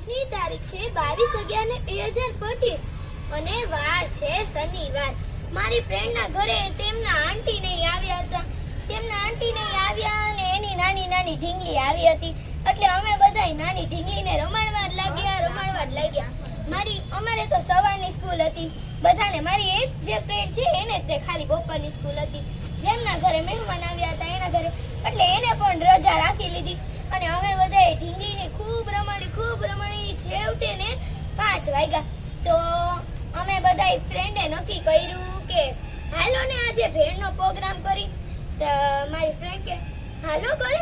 આજની તારીખ છે 22/11/2025 અને વાર છે શનિવાર. મારી ફ્રેન્ડના ઘરે તેમના આંટી નહીં આવ્યા હતા. તેમના આંટી નહીં આવ્યા અને એની નાની નાની ઢીંગલી આવી હતી. એટલે અમે બધાય નાની ઢીંગલીને રમાડવા જ લાગ્યા. અમારે તો સવારની સ્કૂલ હતી બધાને. મારી એક જે ફ્રેન્ડ છે એને તે ખાલી બપોરની સ્કૂલ હતી. જેમના ઘરે મહેમાન આવ્યા હતા એના ઘરે એટલે એને પણ રજા રાખી લીધી અને અમે બધાએ ઢીંગલીને ખૂબ રમાડી. છેવટે ને 5 વાગ્યા. તો અમે બધાય ફ્રેન્ડે નક્કી કર્યું કે હાલો ને આજે ભેળનો પ્રોગ્રામ કરી. તો મારી ફ્રેન્ડ કે હાલો કરે.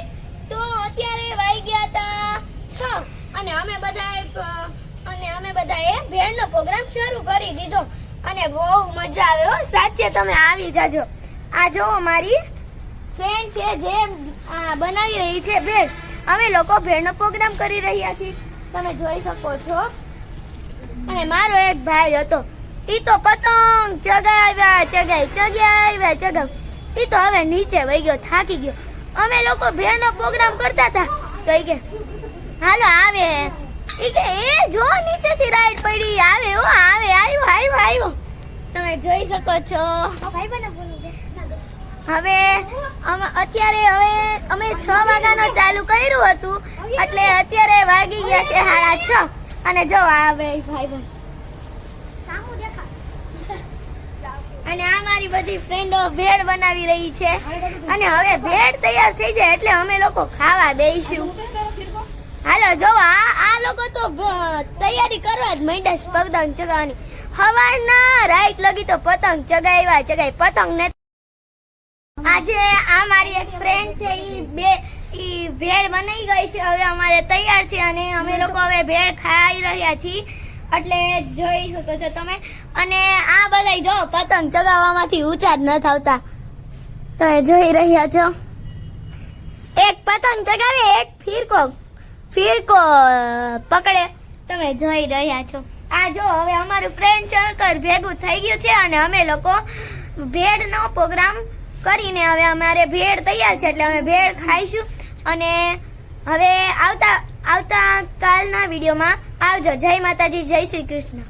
તો અત્યારે વાગ્યા હતા 6 અને અમે બધાએ ભેળનો પ્રોગ્રામ શરૂ કરી દીધો અને બહુ મજા આવે હો. સાચે તમે આવી જાજો. આ જો મારી ફ્રેન્ડ છે જે બનાવી રહી છે ભેળ. અમે લોકો ભેળનો પ્રોગ્રામ કરી રહ્યા છીએ તમે જોઈ શકો છો. અને મારો એક ભાઈ હતો ઈ તો પતંગ ચગાવ્યા. ઈ તો હવે નીચે વહી ગયો, થાકી ગયો. અમે લોકો ભેળનો પ્રોગ્રામ કરતા હતા તો ઈ કે હાલો આવે. ઈ કે એ જો નીચેથી રાઈડ પડી આવે હો, આવ્યો. તમે જોઈ શકો છો. હવે અત્યારે અમે 6 વાગ્યાનો ચાલુ કર્યું હતું એટલે અત્યારે વાગી ગયા છે 6:30 અને જો આવે ભાઈ. અને આ મારી બધી ફ્રેન્ડો ભેળ બનાવી રહી છે અને હવે ભેળ તૈયાર થઈ જાય એટલે અમે લોકો ખાવા બેસીશું. હાલો જો આ લોકો તો તૈયારી કરવા જ માંડ્યા છે પતંગ ચગાવવાની. હવારના રાઈટ લગી તો પતંગ ચગાવ્યા પતંગ ને. આજે આ મારી એક ફ્રેન્ડ છે ઈ ભેળ બની ગઈ છે. હવે અમારે તૈયાર છે અને અમે લોકો હવે ભેળ ખાઈ રહ્યા છીએ એટલે જોઈ શકો છો તમે. અને આ બધા જો પતંગ ચગાવવામાંથી ઊંચા જ ન થતા તમે જોઈ રહ્યા છો. એક પતંગ ચગાવે એક ફીરકો પકડે તમે જોઈ રહ્યા છો. આ જો હવે અમારું ફ્રેન્ડ સર્કલ ભેગું થઈ ગયું છે અને અમે લોકો ભેળનો પ્રોગ્રામ કરીને હવે અમારે ભેળ તૈયાર છે એટલે અમે ભેળ ખાઈશું. અને હવે આવતા કાલના વિડીયોમાં આવજો. જય માતાજી, જય શ્રી કૃષ્ણ.